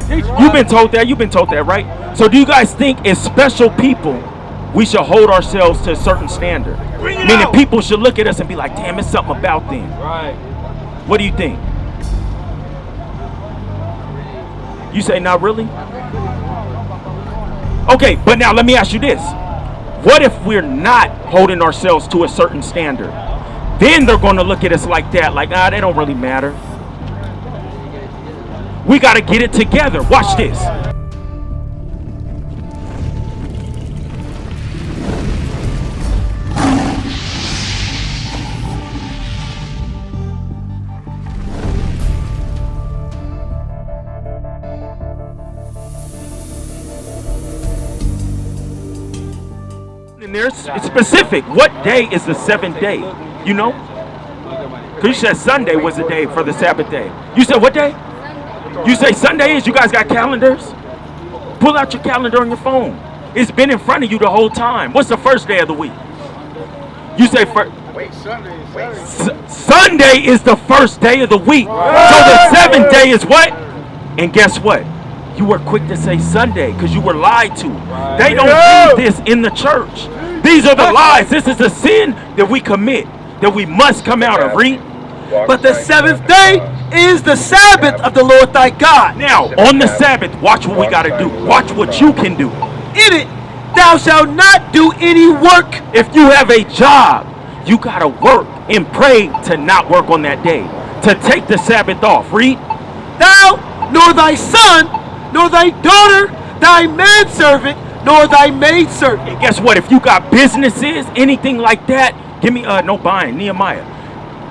You've been told that. You've been told that, right? So do you guys think as special people, we should hold ourselves to a certain standard? Meaning people should look at us and be like, damn, it's something about them. Right. What do you think? You say not really? Okay, but now let me ask you this. What if we're not holding ourselves to a certain standard? Then they're going to look at us like that, like, they don't really matter. We got to get it together. Watch this. And there's it's specific. What day is the seventh day? You know? Because you said Sunday was the day for the Sabbath day. You said what day? You say Sunday is? You guys got calendars? Pull out your calendar on your phone. It's been in front of you the whole time. What's the first day of the week? You say first. Wait, Sunday. Sunday is the first day of the week. So the seventh day is what? And guess what? You were quick to say Sunday because you were lied to. They don't do this in the church. These are the lies. This is a sin that we commit, that we must come out of. Read. But the seventh day is the Sabbath of the Lord thy God. Now, on the Sabbath, watch what we got to do. Watch what you can do. In it, thou shalt not do any work. If you have a job, you got to work and pray to not work on that day, to take the Sabbath off. Read. Thou, nor thy son, nor thy daughter, thy manservant, nor thy maidservant. And guess what? If you got businesses, anything like that, give me no buying, Nehemiah.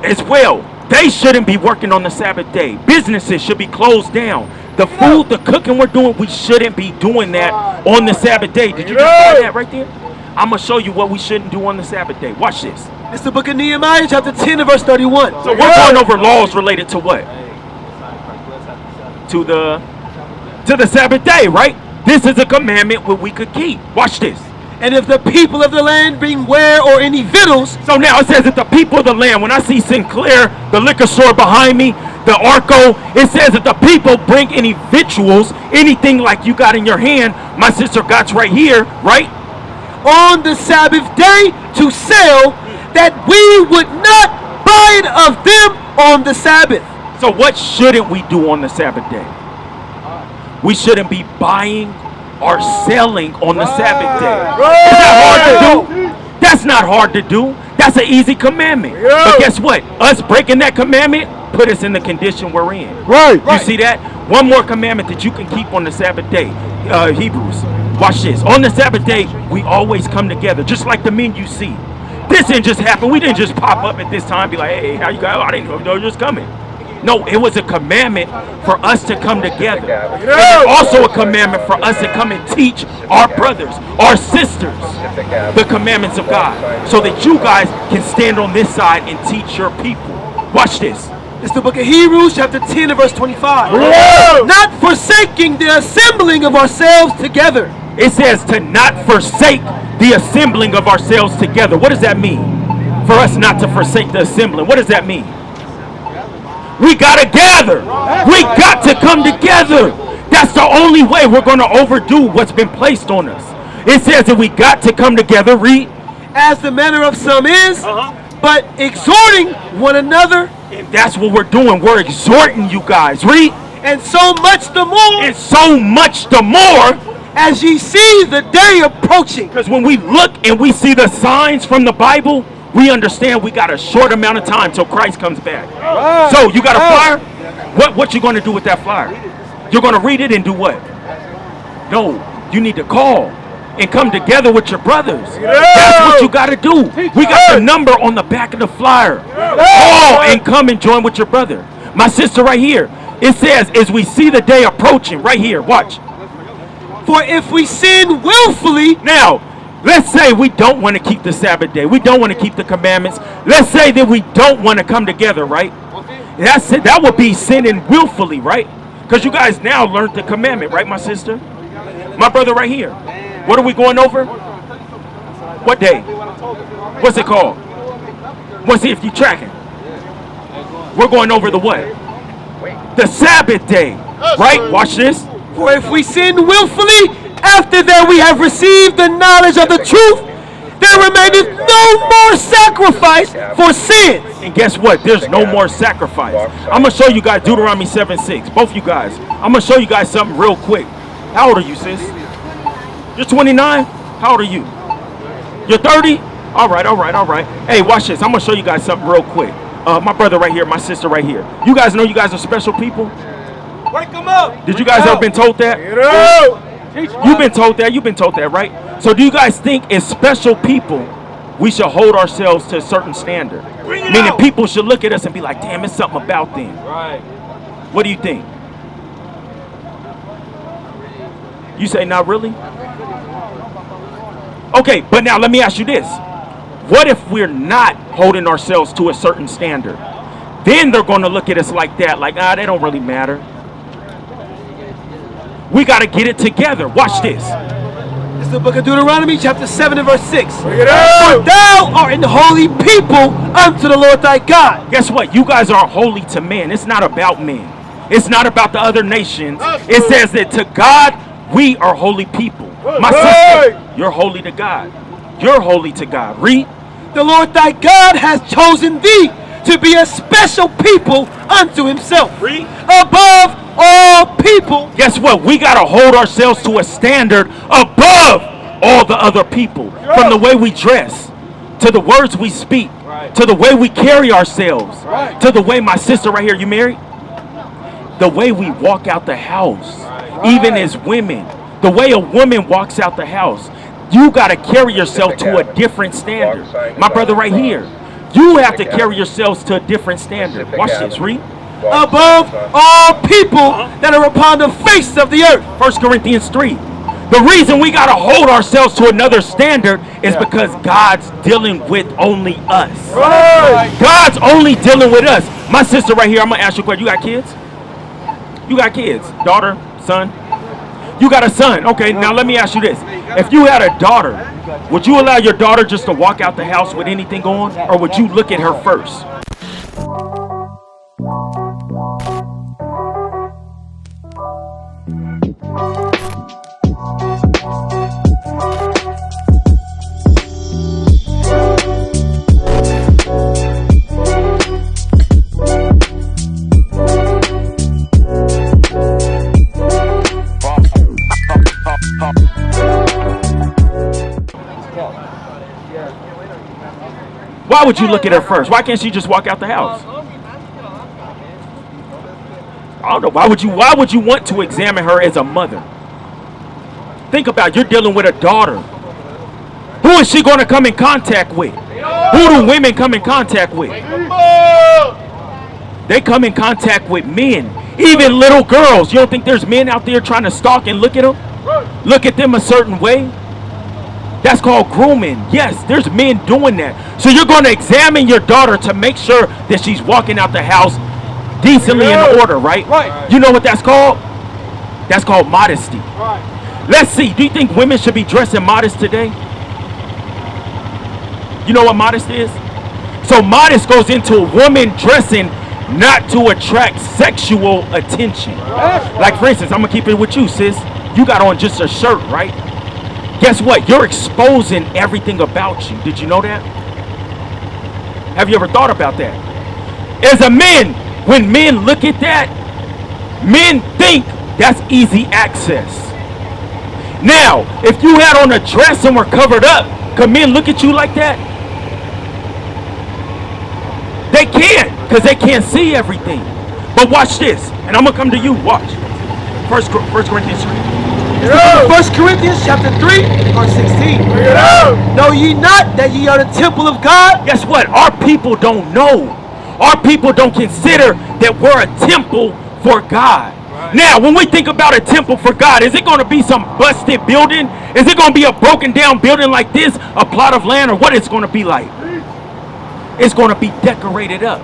As well, they shouldn't be working on the Sabbath day. Businesses should be closed down. The food, the cooking we're doing, we shouldn't be doing that on the Sabbath day. Did you just find that right there? I'm going to show you what we shouldn't do on the Sabbath day. Watch this. It's the book of Nehemiah, chapter 10 and verse 31. So we're going over laws related to what? To the Sabbath day, right? This is a commandment that we could keep. Watch this. And if the people of the land bring ware or any victuals. So now it says that the people of the land, when I see Sinclair, the liquor store behind me, the Arco, it says that the people bring any victuals, anything like you got in your hand, my sister got's right here, right? On the Sabbath day to sell, that we would not buy it of them on the Sabbath. So what shouldn't we do on the Sabbath day? We shouldn't be buying or selling on the Sabbath day. Is that hard to do? That's not hard to do. That's an easy commandment. But guess what? Us breaking that commandment put us in the condition we're in. Right. You see that? One more commandment that you can keep on the Sabbath day. Hebrews. Watch this. On the Sabbath day, we always come together, just like the men you see. This didn't just happen. We didn't just pop up at this time and be like, hey, how you guys? I didn't know you were just coming. No, it was a commandment for us to come together. And also a commandment for us to come and teach our brothers, our sisters, the commandments of God, so that you guys can stand on this side and teach your people. Watch this. It's the book of Hebrews, chapter 10 and verse 25. Not forsaking the assembling of ourselves together. It says to not forsake the assembling of ourselves together. What does that mean? For us not to forsake the assembling. What does that mean? We got to gather. We got to come together. That's the only way we're going to overdo what's been placed on us. It says that we got to come together. Read. As the manner of some is, but exhorting one another. And that's what we're doing. We're exhorting you guys. Read. And so much the more. And so much the more. As ye see the day approaching. Because when we look and we see the signs from the Bible, we understand we got a short amount of time till Christ comes back. So you got a flyer? What you going to do with that flyer? You're going to read it and do what? No, you need to call and come together with your brothers. That's what you got to do. We got the number on the back of the flyer. Call and come and join with your brother. My sister right here. It says, as we see the day approaching, right here, watch. For if we sin willfully. Now, let's say we don't want to keep the Sabbath day. We don't want to keep the commandments. Let's say that we don't want to come together, right? That's it. That would be sinning willfully, right? Because you guys now learned the commandment, right, my sister? My brother right here. What are we going over? What day? What's it called? Let's see if you're tracking. We're going over the what? The Sabbath day, right? Watch this. For if we sin willfully, after that we have received the knowledge of the truth, there remaineth no more sacrifice for sins. And guess what? There's no more sacrifice. I'm going to show you guys Deuteronomy 7:6. Both you guys. I'm going to show you guys something real quick. How old are you, sis? You're 29? How old are you? You're 30? All right. Hey, watch this. I'm going to show you guys something real quick. My brother right here, my sister right here. You guys know you guys are special people? Wake them up. Did you guys ever been told that? You've been told that. You've been told that, right? So do you guys think as special people, we should hold ourselves to a certain standard? Meaning people should look at us and be like, damn, it's something about them. Right. What do you think? You say, not really? Okay, but now let me ask you this. What if we're not holding ourselves to a certain standard? Then they're going to look at us like that, like, they don't really matter. We got to get it together. Watch this. It's the book of Deuteronomy, chapter 7 and verse 6. For thou art an holy people unto the Lord thy God. Guess what? You guys are holy to men. It's not about men. It's not about the other nations. It says that to God, we are holy people. My sister, you're holy to God. You're holy to God. Read. The Lord thy God hath chosen thee to be a special people unto himself. Read. Above all people. Guess what? We got to hold ourselves to a standard above all the other people. From the way we dress, to the words we speak, to the way we carry ourselves, to the way, my sister right here, you married? The way we walk out the house, even as women, the way a woman walks out the house. You got to carry yourself to a different standard. My brother right here, you have to carry yourselves to a different standard. Watch this, read. Above all people that are upon the face of the earth. 1 Corinthians 3. The reason we got to hold ourselves to another standard is because God's dealing with only us. God's only dealing with us. My sister right here, I'm going to ask you a question. You got kids? You got kids? Daughter? Son? You got a son. Okay, now let me ask you this. If you had a daughter, would you allow your daughter just to walk out the house with anything on? Or would you look at her first? Why would you look at her first? Why can't she just walk out the house? I don't know. Why would you want to examine her as a mother? Think about it. You're dealing with a daughter. Who is she going to come in contact with? Who do women come in contact with? They come in contact with men. Even little girls. You don't think there's men out there trying to stalk and look at them? Look at them a certain way? That's called grooming. Yes, there's men doing that. So you're going to examine your daughter to make sure that she's walking out the house decently in order, right? You know what that's called? That's called modesty. Let's see. Do you think women should be dressing modest today? You know what modest is? So modest goes into a woman dressing not to attract sexual attention. Like, for instance, I'm going to keep it with you, sis. You got on just a shirt, right? Guess what? You're exposing everything about you. Did you know that? Have you ever thought about that? As a man, when men look at that, men think that's easy access. Now, if you had on a dress and were covered up, could men look at you like that? They can't, because they can't see everything. But watch this, and I'm going to come to you. Watch. First Corinthians 3. 1 Corinthians chapter 3, verse 16. Know ye not that ye are the temple of God? Guess what? Our people don't know. Our people don't consider that we're a temple for God. Now, when we think about a temple for God, is it going to be some busted building? Is it going to be a broken down building like this, a plot of land, or what it's going to be like? It's going to be decorated up,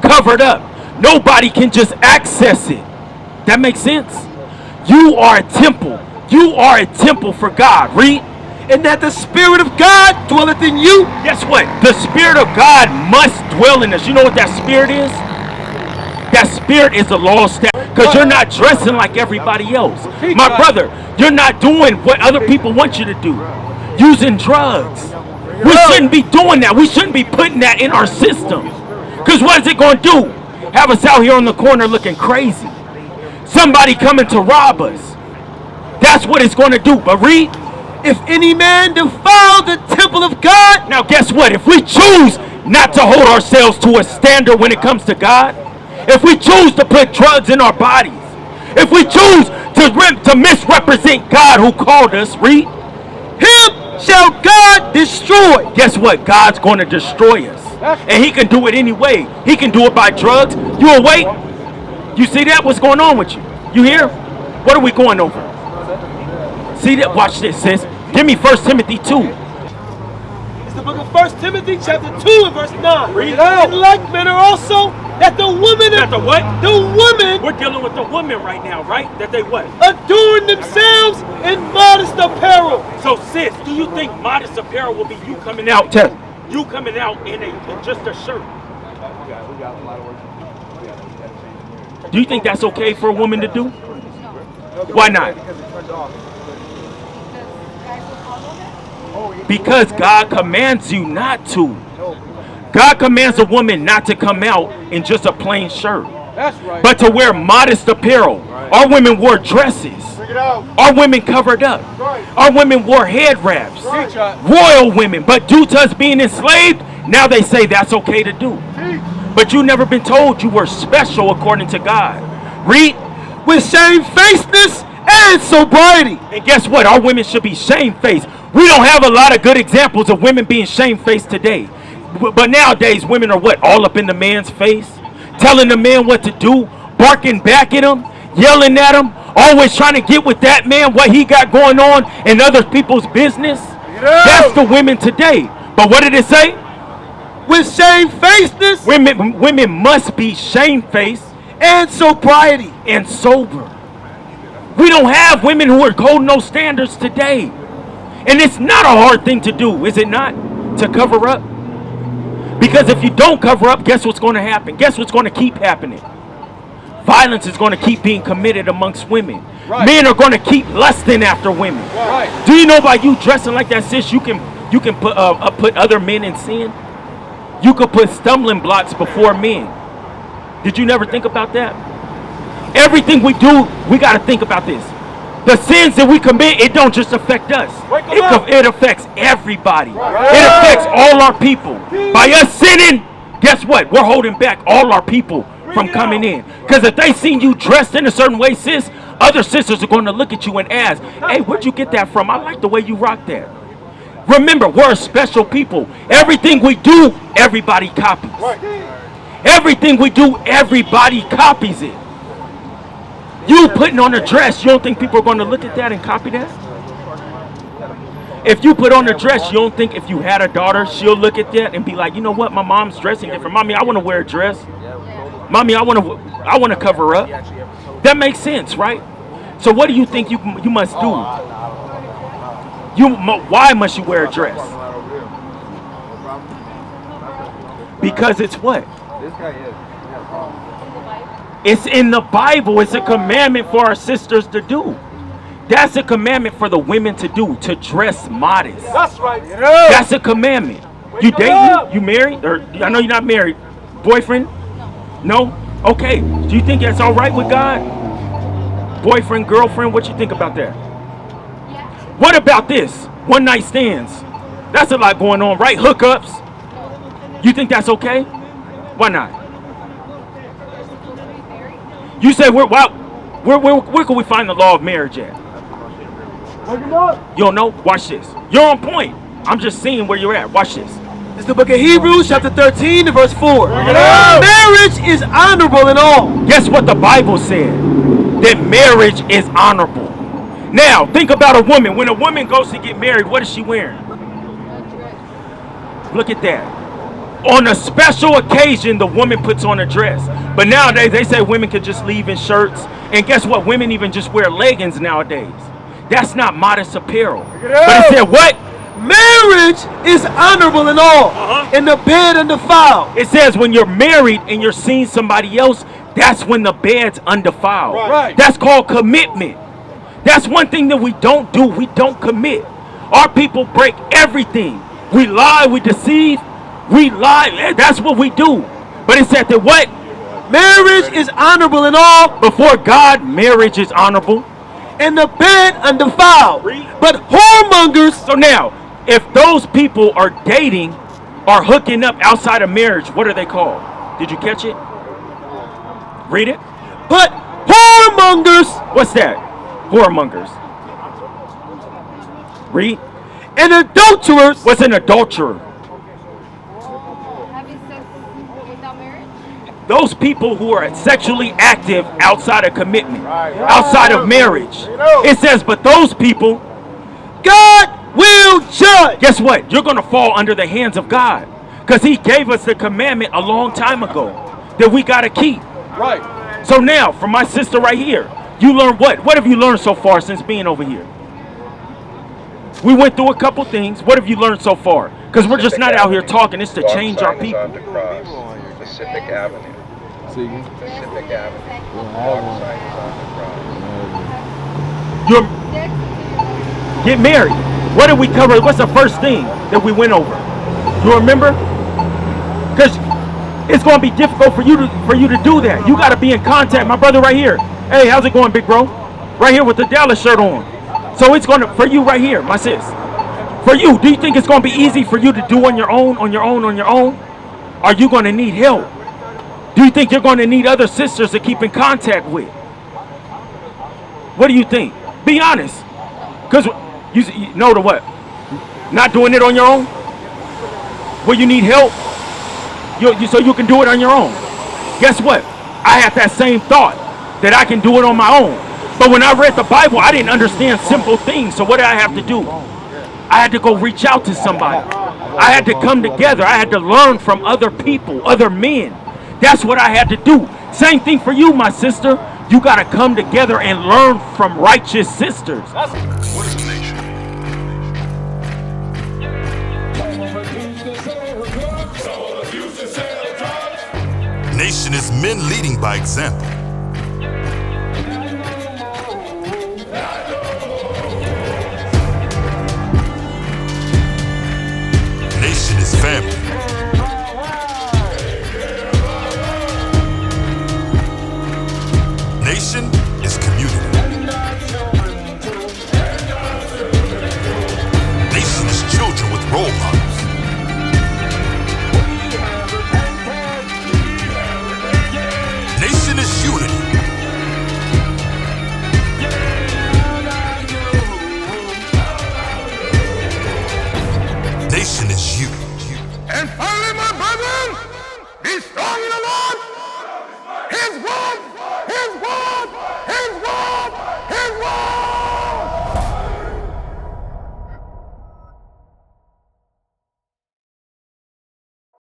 covered up. Nobody can just access it. That makes sense? You are a temple. You are a temple for God. Read. And that the Spirit of God dwelleth in you. Guess what? The Spirit of God must dwell in us. You know what that Spirit is? That That spirit is the lost step because you're not dressing like everybody else. My brother, you're not doing what other people want you to do. Using drugs. We shouldn't be doing that. We shouldn't be putting that in our system. Because what is it going to do? Have us out here on the corner looking crazy. Somebody coming to rob us. That's what it's going to do. But read. If any man defile the temple of God. Now guess what? If we choose not to hold ourselves to a standard when it comes to God, if we choose to put drugs in our bodies, if we choose to misrepresent God who called us, read, him shall God destroy. Guess what? God's going to destroy us. And he can do it anyway. He can do it by drugs. You awake? You see that? What's going on with you? You hear? What are we going over? See that? Watch this, sis. Give me 1 Timothy 2. It's the book of 1 Timothy chapter 2 and verse 9. Read it out. In like manner also that the women... That the what? The women... We're dealing with the women right now, right? That they what? Adorn themselves in modest apparel. So sis, do you think modest apparel will be you coming out in just a shirt? Do you think that's okay for a woman to do? Why not? Because God commands you not to. God commands a woman not to come out in just a plain shirt, but to wear modest apparel. Our women wore dresses. Our women covered up. Our women wore head wraps. Royal women. But due to us being enslaved, now they say that's okay to do. But you never been told you were special according to God. Read. With shamefacedness and sobriety. And guess what? Our women should be shamefaced. We don't have a lot of good examples of women being shamefaced today. But nowadays, women are what? All up in the man's face? Telling the man what to do? Barking back at him? Yelling at him? Always trying to get with that man what he got going on in other people's business? That's the women today. But what did it say? With shamefacedness. Women must be shamefaced and sobriety and sober. We don't have women who are holding those standards today. And it's not a hard thing to do, is it not? To cover up. Because if you don't cover up, guess what's going to happen? Guess what's going to keep happening? Violence is going to keep being committed amongst women. Right. Men are going to keep lusting after women. Right. Do you know by you dressing like that, sis, you can put other men in sin? You could put stumbling blocks before men. Did you never think about that? Everything we do, we got to think about this. The sins that we commit, it don't just affect us. It affects everybody. Right. It affects all our people. By us sinning, guess what? We're holding back all our people from coming in. Because if they seen you dressed in a certain way, sis, other sisters are going to look at you and ask, hey, where'd you get that from? I like the way you rock that. Remember, we're a special people. Everything we do, everybody copies. Everything we do, everybody copies it. You putting on a dress, you don't think people are going to look at that and copy that? If you put on a dress, you don't think if you had a daughter, she'll look at that and be like, you know what, my mom's dressing different. Mommy, I want to wear a dress. Mommy, I want to cover up. That makes sense, right? So what do you think you must do? Why must you wear a dress? Because it's what? It's in the Bible. It's a commandment for our sisters to do. That's a commandment for the women to do, to dress modest. That's right. That's a commandment. You dating? You married? Or I know you're not married. Boyfriend? No? Okay. Do you think that's all right with God? Boyfriend, girlfriend, what you think about that? What about this? One night stands. That's a lot going on, right? Hookups. You think that's okay? Why not? You say, where can we find the law of marriage at? You don't know? Watch this. You're on point. I'm just seeing where you're at. Watch this. It's the book of Hebrews, chapter 13, and verse 4. Marriage is honorable in all. Guess what the Bible said? That marriage is honorable. Now, think about a woman. When a woman goes to get married, what is she wearing? Look at that. On a special occasion, the woman puts on a dress. But nowadays, they say women could just leave in shirts. And guess what? Women even just wear leggings nowadays. That's not modest apparel. But it said what? Marriage is honorable in all. In the bed undefiled. It says when you're married and you're seeing somebody else, That's when the bed's undefiled. Right. That's called commitment. That's one thing that we don't do. We don't commit. Our people break everything. We lie, we deceive, we lie. That's what we do. But it said that what? Marriage is honorable in all, Before God, marriage is honorable. and the bed undefiled. But whoremongers, So now, if those people are dating or hooking up outside of marriage, what are they called? Did you catch it? Read it. but whoremongers What's that? Whoremongers. Read. and adulterers, What's an adulterer? Having sex without marriage? Those people who are sexually active outside of commitment, outside of marriage. It says, but those people, God will judge. guess what? You're going to fall under the hands of God. Because he gave us the commandment a long time ago that we got to keep. Right. So now, for my sister right here, you learned what? What have you learned so far since being over here? We went through a couple things. What have you learned so far? Because we're just not out here talking. It's to change our people. Pacific Avenue. Pacific Avenue. Walk sign is on the cross. You're, get married. What did we cover? What's the first thing that we went over? You remember? Because it's going to be difficult for you to do that. You got to be in contact. My brother right here. Hey, how's it going, big bro? Right here with the Dallas shirt on. So it's going to, for you right here, my sis. For you, do you think it's going to be easy for you to do on your own? Are you going to need help? Do you think you're going to need other sisters to keep in contact with? What do you think? Be honest. Because you know to what? Not doing it on your own? Well, you need help so you can do it on your own. Guess what? I had that same thought that I can do it on my own. But when I read the Bible, I didn't understand simple things. So what did I have to do? I had to go reach out to somebody. I had to come together. I had to learn from other people, other men. That's what I had to do. Same thing for you, my sister. You got to come together and learn from righteous sisters. What is a nation? Nation is men leading by example. Nation is family. Nation is community. Nation is children with role models. Nation is unity. Nation is you. And finally, my brethren, be strong in the Lord. His word